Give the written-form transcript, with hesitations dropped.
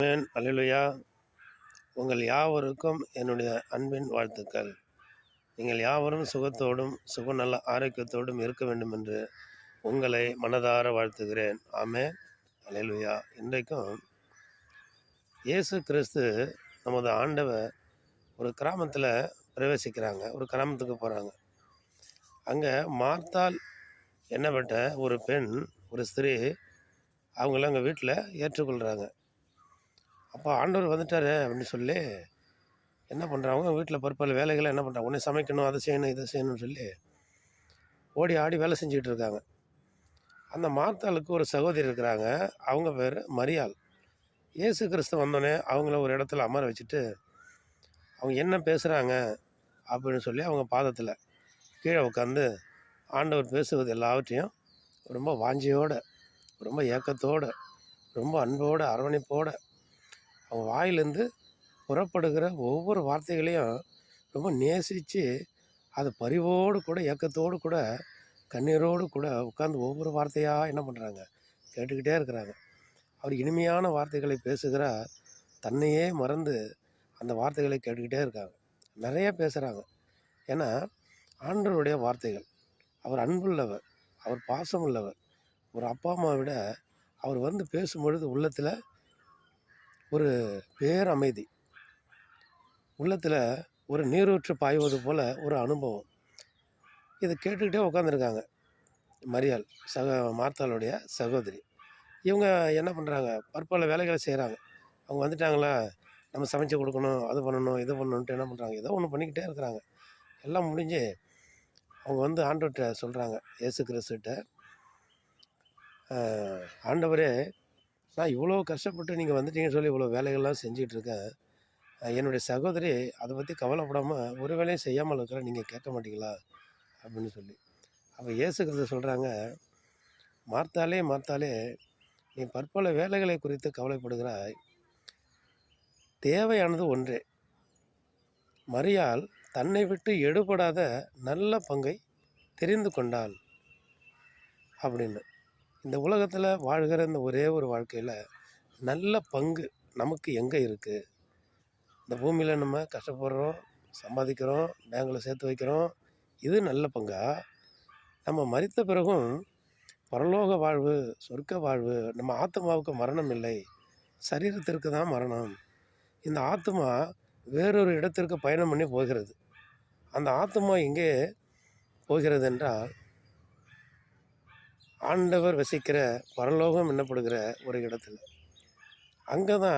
ஆமென். அல்லேலூயா. உங்கள் யாவருக்கும் என்னுடைய அன்பின் வாழ்த்துக்கள். நீங்கள் யாவரும் சுகத்தோடும் சுகநல ஆரோக்கியத்தோடும் இருக்க வேண்டும் என்று உங்களை மனதார வாழ்த்துகிறேன். ஆமென். அல்லேலூயா. இன்றைக்கும் இயேசு கிறிஸ்து நமது ஆண்டவர் ஒரு கிராமத்தில் பிரவேசிக்கிறாங்க. ஒரு கிராமத்துக்கு போகிறாங்க. அங்கே மார்த்தாள் என்னப்பட்ட ஒரு பெண், ஒரு ஸ்திரீ அவங்கள அங்கே வீட்டில் ஏற்றுக்கொள்கிறாங்க. அப்போ ஆண்டவர் வந்துட்டாரு அப்படின்னு சொல்லி என்ன பண்ணுறாங்க, வீட்டில் பற்பல வேலைகளை என்ன பண்ணுறாங்க, உடனே சமைக்கணும், அதை செய்யணும், இதை செய்யணும்னு சொல்லி ஓடி ஆடி வேலை செஞ்சுக்கிட்டு இருக்காங்க. அந்த மார்த்தாளுக்கு ஒரு சகோதரி இருக்கிறாங்க. அவங்க பேர் மரியாள். இயேசு கிறிஸ்து வந்தோடனே அவங்கள ஒரு இடத்துல அமர வச்சுட்டு அவங்க என்ன பேசுகிறாங்க அப்படின்னு சொல்லி அவங்க பாதத்தில் கீழே உட்காந்து ஆண்டவர் பேசுவது எல்லாவற்றையும் ரொம்ப வாஞ்சியோடு, ரொம்ப ஏக்கத்தோடு, ரொம்ப அன்போடு, அரவணைப்போடு அவங்க வாயிலேருந்து புறப்படுகிற ஒவ்வொரு வார்த்தைகளையும் ரொம்ப நேசித்து அதை பரிவோடு கூட, ஏக்கத்தோடு கூட, கண்ணீரோடு கூட உட்காந்து ஒவ்வொரு வார்த்தையாக என்ன பண்ணுறாங்க, கேட்டுக்கிட்டே இருக்கிறாங்க. அவர் இனிமையான வார்த்தைகளை பேசுகிறார். தன்னையே மறந்து அந்த வார்த்தைகளை கேட்டுக்கிட்டே இருக்காங்க. நிறைய பேசுகிறாங்க. ஏன்னா ஆண்டவருடைய வார்த்தைகள். அவர் அன்புள்ளவர், அவர் பாசமுள்ளவர். ஒரு அப்பா அம்மா விட அவர் வந்து பேசும்பொழுது உள்ளத்தில் ஒரு பேரமைதி, உள்ளத்தில் ஒரு நீரூற்று பாய்வது போல் ஒரு அனுபவம். இதை கேட்டுக்கிட்டே உட்காந்துருக்காங்க மரியாள், மார்த்தாளுடைய சகோதரி. இவங்க என்ன பண்ணுறாங்க, பற்பல வேலைகளை செய்கிறாங்க. அவங்க வந்துட்டாங்களா, நம்ம சமைச்சு கொடுக்கணும், அது பண்ணணும், இது பண்ணணுன்ட்டு என்ன பண்ணுறாங்க, ஏதோ ஒன்று பண்ணிக்கிட்டே இருக்கிறாங்க. எல்லாம் முடிஞ்சு அவங்க வந்து ஆண்டவர்கிட்ட சொல்கிறாங்க, இயேசு கிறிஸ்துகிட்ட, ஆண்டவரே, நான் இவ்வளோ கஷ்டப்பட்டு நீங்கள் வந்துட்டீங்கன்னு சொல்லி இவ்வளோ வேலைகள்லாம் செஞ்சுக்கிட்டு இருக்கேன். என்னுடைய சகோதரி அதை பற்றி கவலைப்படாமல் ஒரு வேலையும் செய்யாமல் இருக்கிற, நீங்கள் கேட்க மாட்டீங்களா அப்படின்னு சொல்லி. அப்போ இயேசு கிறிஸ்து சொல்கிறாங்க, மார்த்தாளே மார்த்தாளே, நீ பற்பல வேலைகளை குறித்து கவலைப்படுகிறாய், தேவையானது ஒன்றே. மரியாள் தன்னை விட்டு எடுபடாத நல்ல பங்கை தெரிந்து கொண்டாள் அப்படின்னு. இந்த உலகத்தில் வாழ்கிற இந்த ஒரே ஒரு வாழ்க்கையில் நல்ல பங்கு நமக்கு எங்கே இருக்குது? இந்த பூமியில் நம்ம கஷ்டப்படுறோம், சம்பாதிக்கிறோம், பேங்கில் சேர்த்து வைக்கிறோம். இது நல்ல பங்கா? நம்ம மரித்த பிறகும் பரலோக வாழ்வு, சொர்க்க வாழ்வு, நம்ம ஆத்மாவுக்கு மரணம் இல்லை, சரீரத்திற்கு தான் மரணம். இந்த ஆத்மா வேறொரு இடத்திற்கு பயணம் பண்ணி போகிறது. அந்த ஆத்மா எங்கே போகிறது என்றால், ஆண்டவர் வசிக்கிற பரலோகம் என்னப்படுகிற ஒரு இடத்துல. அங்கே தான்